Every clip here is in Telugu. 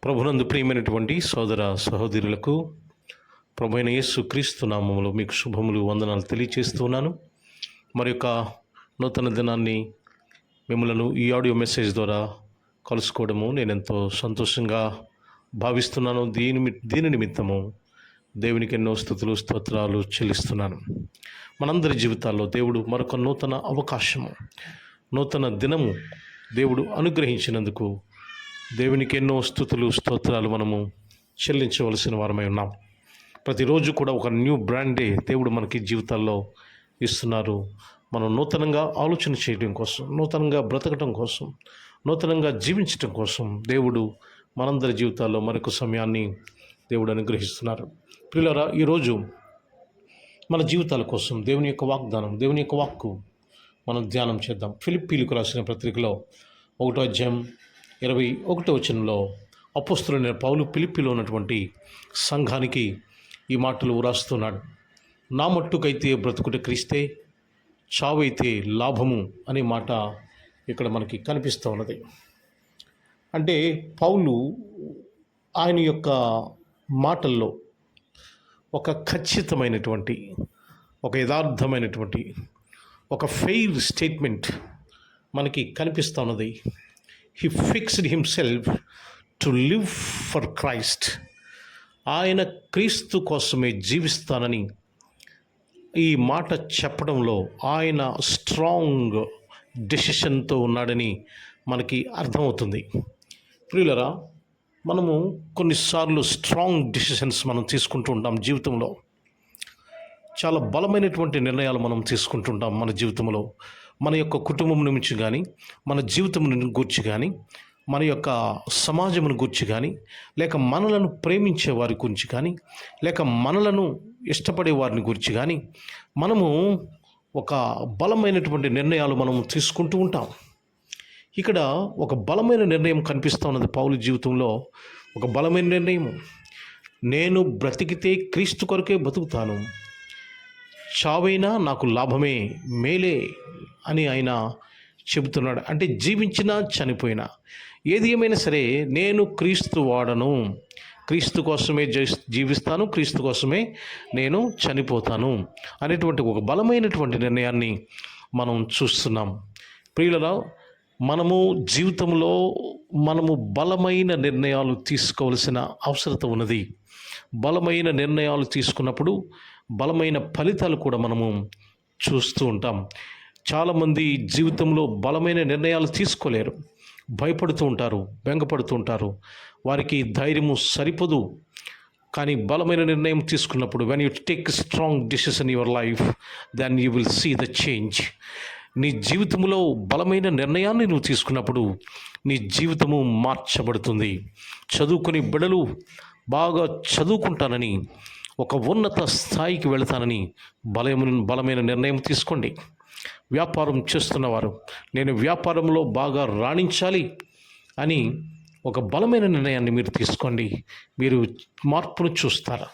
ప్రభునందు ప్రియమైనటువంటి సోదర సహోదరులకు ప్రభువైన యేసు క్రీస్తు నామములో మీకు శుభములు వందనాలు తెలియచేస్తున్నాను. మరి యొక్క నూతన దినాన్ని మిమ్మలను ఈ ఆడియో మెసేజ్ ద్వారా కలుసుకోవడము నేను ఎంతో సంతోషంగా భావిస్తున్నాను. దీని నిమిత్తము దేవునికి ఎన్నో స్తుతులు స్తోత్రాలు చెల్లిస్తున్నాను. మనందరి జీవితాల్లో దేవుడు మరొక నూతన అవకాశము, నూతన దినము దేవుడు అనుగ్రహించినందుకు దేవునికి ఎన్నో స్తుతులు స్తోత్రాలు మనము చెల్లించవలసిన వారమై ఉన్నాం. ప్రతిరోజు కూడా ఒక న్యూ బ్రాండే దేవుడు మనకి జీవితాల్లో ఇస్తున్నారు. మనం నూతనంగా ఆలోచన చేయడం కోసం, నూతనంగా బ్రతకటం కోసం, నూతనంగా జీవించటం కోసం దేవుడు మనందరి జీవితాల్లో మరొక సమయాన్ని దేవుడు అనుగ్రహిస్తున్నారు. ప్రియులారా, ఈరోజు మన జీవితాల కోసం దేవుని యొక్క వాగ్దానం, దేవుని యొక్క వాక్కు మనం ధ్యానం చేద్దాం. ఫిలిప్పీలకు రాసిన పత్రికలో 1వ అధ్యాయం 21వ వచనంలో అపోస్తలుడైన పౌలు ఫిలిప్పీలో ఉన్నటువంటి సంఘానికి ఈ మాటలు వ్రాస్తున్నాడు. నా మట్టుకైతే బ్రతుకుట క్రీస్తే, చావైతే లాభము అనే మాట ఇక్కడ మనకి కనిపిస్తూ ఉన్నది. అంటే పౌలు ఆయన యొక్క మాటల్లో ఒక ఖచ్చితమైనటువంటి, ఒక యథార్థమైనటువంటి, ఒక ఫెయిర్ స్టేట్మెంట్ మనకి కనిపిస్తూ ఉన్నది. He fixed himself to live for Christ. ఆయన క్రీస్తు కోసమే జీవిస్తానని ఈ మాట చెప్పడంలో ఆయన స్ట్రాంగ్ డెసిషన్తో ఉన్నాడని మనకి అర్థమవుతుంది. ప్రియులరా, మనము కొన్నిసార్లు స్ట్రాంగ్ డెసిషన్స్ మనం తీసుకుంటూ ఉంటాం. జీవితంలో చాలా బలమైనటువంటి నిర్ణయాలు మనం తీసుకుంటుంటాం. మన జీవితంలో మన యొక్క కుటుంబం నుంచి కానీ, మన జీవితం గురించి కానీ, మన యొక్క సమాజమును గురించి కానీ, లేక మనలను ప్రేమించే వారి గురించి కానీ, లేక మనలను ఇష్టపడే వారిని గురించి కానీ మనము ఒక బలమైనటువంటి నిర్ణయాలు మనము తీసుకుంటూ ఉంటాం. ఇక్కడ ఒక బలమైన నిర్ణయం కనిపిస్తూ ఉన్నది పౌలు జీవితంలో. ఒక బలమైన నిర్ణయం, నేను బ్రతికితే క్రీస్తు కొరకే బతుకుతాను, చావైనా నాకు లాభమే, మేలే అని ఆయన చెబుతున్నాడు. అంటే జీవించినా చనిపోయినా ఏది ఏమైనా సరే నేను క్రీస్తు వాడను, క్రీస్తు కోసమే జీవిస్తాను, క్రీస్తు కోసమే నేను చనిపోతాను అనేటువంటి ఒక బలమైనటువంటి నిర్ణయాన్ని మనం చూస్తున్నాం. ప్రియులరా, మనము జీవితంలో బలమైన నిర్ణయాలు తీసుకోవాల్సిన అవసరత ఉన్నది. బలమైన నిర్ణయాలు తీసుకున్నప్పుడు బలమైన ఫలితాలు కూడా మనము చూస్తూ ఉంటాం. చాలామంది జీవితంలో బలమైన నిర్ణయాలు తీసుకోలేరు, భయపడుతూ ఉంటారు, బెంగపడుతూ ఉంటారు, వారికి ధైర్యము సరిపోదు. కానీ బలమైన నిర్ణయం తీసుకున్నప్పుడు, when you take strong decision in your life, then you will see the change. నీ జీవితంలో బలమైన నిర్ణయాన్ని నువ్వు తీసుకున్నప్పుడు నీ జీవితము మార్చబడుతుంది. చదువుకుని బిడ్డలు బాగా చదువుకుంటానని, ఒక ఉన్నత స్థాయికి వెళతానని బలమైన నిర్ణయం తీసుకోండి. వ్యాపారం చేస్తున్నవారు, నేను వ్యాపారంలో బాగా రాణించాలి అని ఒక బలమైన నిర్ణయాన్ని మీరు తీసుకోండి. మీరు మార్పును చూస్తారు.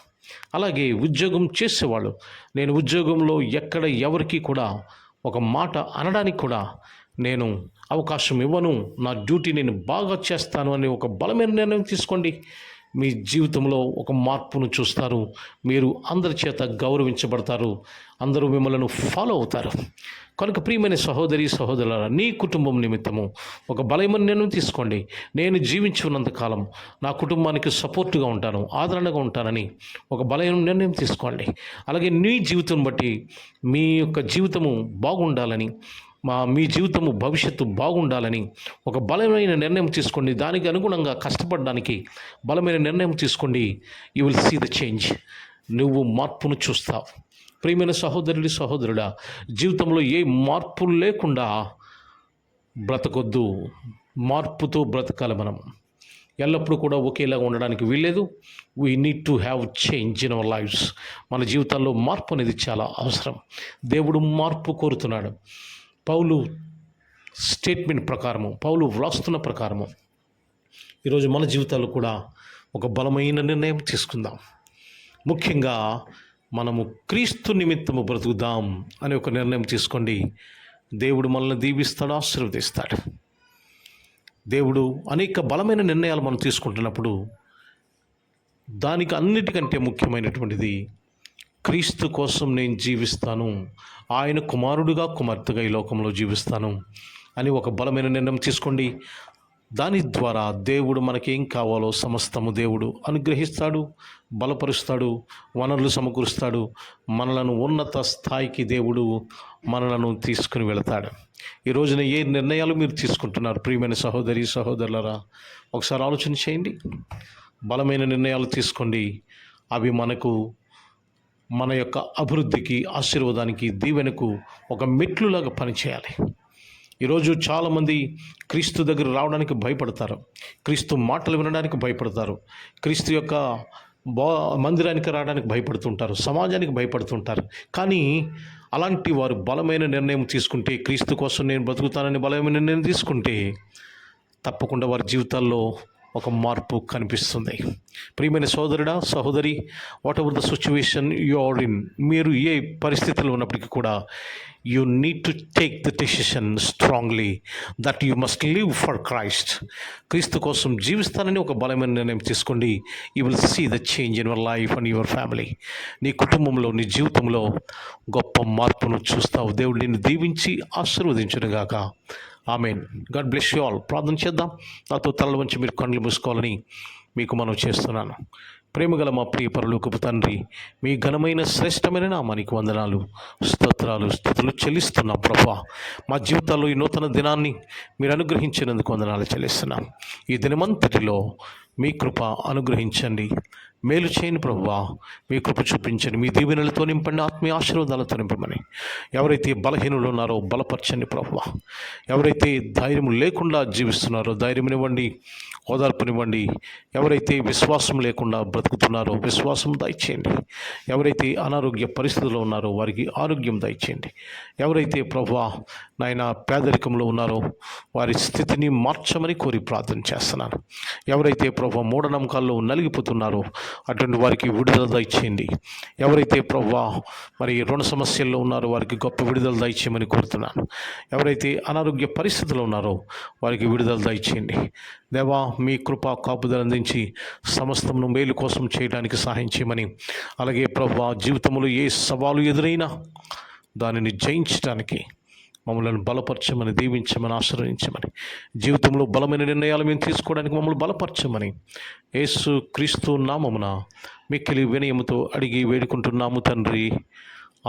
అలాగే ఉద్యోగం చేసేవాళ్ళు, నేను ఉద్యోగంలో ఎక్కడ ఎవరికి కూడా ఒక మాట అనడానికి కూడా నేను అవకాశం ఇవ్వను, నా డ్యూటీ నేను బాగా చేస్తాను అని ఒక బలమైన నిర్ణయం తీసుకోండి. మీ జీవితంలో ఒక మార్పును చూస్తారు. మీరు అందరి చేత గౌరవించబడతారు, అందరూ మిమ్మల్ని ఫాలో అవుతారు. కనుక ప్రియమైన సహోదరి సహోదరులారా, నీ కుటుంబం నిమిత్తము ఒక బలమైన నిర్ణయం తీసుకోండి. నేను జీవించి ఉన్నంతకాలం నా కుటుంబానికి సపోర్టుగా ఉంటాను, ఆదరణగా ఉంటానని ఒక బలమైన నిర్ణయం తీసుకోండి. అలాగే నీ జీవితం బట్టి మీ యొక్క జీవితము బాగుండాలని, మీ జీవితము భవిష్యత్తు బాగుండాలని ఒక బలమైన నిర్ణయం తీసుకోండి. దానికి అనుగుణంగా కష్టపడడానికి బలమైన నిర్ణయం తీసుకోండి. You will see the change. నువ్వు మార్పును చూస్తావు. ప్రియమైన సహోదరుడా, జీవితంలో ఏ మార్పు లేకుండా బ్రతకొద్దు, మార్పుతో బ్రతకాలి. మనం ఎల్లప్పుడూ కూడా ఒకేలాగా ఉండడానికి వీల్లేదు. We need to have change in our lives. మన జీవితాల్లో మార్పు అనేది చాలా అవసరం. దేవుడు మార్పు కోరుతున్నాడు. పౌలు స్టేట్మెంట్ ప్రకారము, పౌలు వ్రాస్తున్న ప్రకారము ఈరోజు మన జీవితాల్లో కూడా ఒక బలమైన నిర్ణయం తీసుకుందాం. ముఖ్యంగా మనము క్రీస్తు నిమిత్తము బ్రతుకుదాం అనే ఒక నిర్ణయం తీసుకోండి. దేవుడు మనల్ని దీవిస్తాడు, ఆశీర్వదిస్తాడు. దేవుడు అనేక బలమైన నిర్ణయాలు మనం తీసుకుంటున్నప్పుడు దానికి అన్నిటికంటే ముఖ్యమైనటువంటిది క్రీస్తు కోసం నేను జీవిస్తాను, ఆయన కుమారుడుగా కుమార్తెగా ఈ లోకంలో జీవిస్తాను అని ఒక బలమైన నిర్ణయం తీసుకోండి. దాని ద్వారా దేవుడు మనకేం కావాలో సమస్తము దేవుడు అనుగ్రహిస్తాడు, బలపరుస్తాడు, వనరులు సమకూరుస్తాడు. మనలను ఉన్నత స్థాయికి దేవుడు మనలను తీసుకుని వెళతాడు. ఈ రోజున ఏ నిర్ణయాలు మీరు తీసుకుంటున్నారు ప్రియమైన సహోదరి సహోదరులరా? ఒకసారి ఆలోచన చేయండి. బలమైన నిర్ణయాలు తీసుకోండి. అవి మన యొక్క అభివృద్ధికి, ఆశీర్వాదానికి, దీవెనకు ఒక మెట్లులాగా పనిచేయాలి. ఈరోజు చాలామంది క్రీస్తు దగ్గర రావడానికి భయపడతారు, క్రీస్తు మాటలు వినడానికి భయపడతారు, క్రీస్తు యొక్క మందిరానికి రావడానికి భయపడుతుంటారు, సమాజానికి భయపడుతుంటారు. కానీ అలాంటి వారు బలమైన నిర్ణయం తీసుకుంటే, క్రీస్తు కోసం నేను బ్రతుకుతానని బలమైన నిర్ణయం తీసుకుంటే తప్పకుండా వారి జీవితాల్లో ఒక మార్పు కనిపిస్తుంది. ప్రియమైన సోదరుడా సహోదరి, whatever the situation you are in, మీరు ఏ పరిస్థితుల్లో ఉన్నప్పటికీ కూడా you need to take the decision strongly that you must live for Christ. క్రీస్తు కోసం జీవిస్తానని ఒక బలమైన నిర్ణయం తీసుకోండి. You will see the change in your life and your family. నీ కుటుంబంలో, నీ జీవితంలో గొప్ప మార్పును చూస్తావు. దేవుడు నిన్ను దీవించి ఆశీర్వదించునుగాక. Amen. God bless you all. ప్రార్థన చేద్దాం. నాతో తలలు వంచి మీరు కళ్ళు మూసుకోవాలని మీకు మనం చేస్తున్నాను. ప్రేమగల మా ప్రియ పరలోకపు తండ్రి, మీ ఘనమైన శ్రేష్టమైన నామానికి వందనాలు, స్తోత్రాలు, స్తుతులు చెల్లిస్తున్నాం ప్రభువా. మా జీవితాల్లో ఈ నూతన దినాన్ని మీరు అనుగ్రహించినందుకు వందనాలు చెల్లిస్తున్నాం. ఈ దినమంతటిలో మీ కృప అనుగ్రహించండి, మేలు చేయని ప్రభువా. మీ కృప చూపించండి, మీ దీవెనలతో నింపండి, ఆత్మీయ ఆశీర్వాదాలతో నింపమని. ఎవరైతే బలహీనులు ఉన్నారో బలపరచండి ప్రభువా. ఎవరైతే ధైర్యం లేకుండా జీవిస్తున్నారో ధైర్యమివ్వండి, ఓదార్పునివ్వండి. ఎవరైతే విశ్వాసం లేకుండా బ్రతుకుతున్నారో విశ్వాసం దయచేయండి. ఎవరైతే అనారోగ్య పరిస్థితుల్లో ఉన్నారో వారికి ఆరోగ్యం దయచేయండి. ఎవరైతే ప్రభువా నాయన పేదరికంలో ఉన్నారో వారి స్థితిని మార్చమని కోరి ప్రార్థన చేస్తున్నాను. ఎవరైతే ప్రభువా మూఢనమ్మకాల్లో నలిగిపోతున్నారో అటువంటి వారికి విడుదల దయచేయండి. ఎవరైతే ప్రభువా మరి రుణ సమస్యల్లో ఉన్నారో వారికి గొప్ప విడుదల దయచేయమని కోరుతున్నాను. ఎవరైతే అనారోగ్య పరిస్థితుల్లో ఉన్నారో వారికి విడుదల దయచేయండి. దేవా, మీ కృపా కాపుదల అందించి సమస్తమును మేలు కోసం చేయడానికి సహాయం చేయమని, అలాగే ప్రభువా జీవితంలో ఏ సవాలు ఎదురైనా దానిని జయించడానికి మమ్మల్ని బలపరచమని, దీవించమని, ఆశీర్వదించమని, జీవితంలో బలమైన నిర్ణయాలు మేము తీసుకోవడానికి మమ్మల్ని బలపరచమని యేసు క్రీస్తు నామమున మిక్కిలి వినయముతో అడిగి వేడుకుంటున్నాము తండ్రి.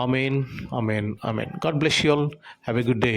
Amen, amen, amen. God bless you all. Have a good day.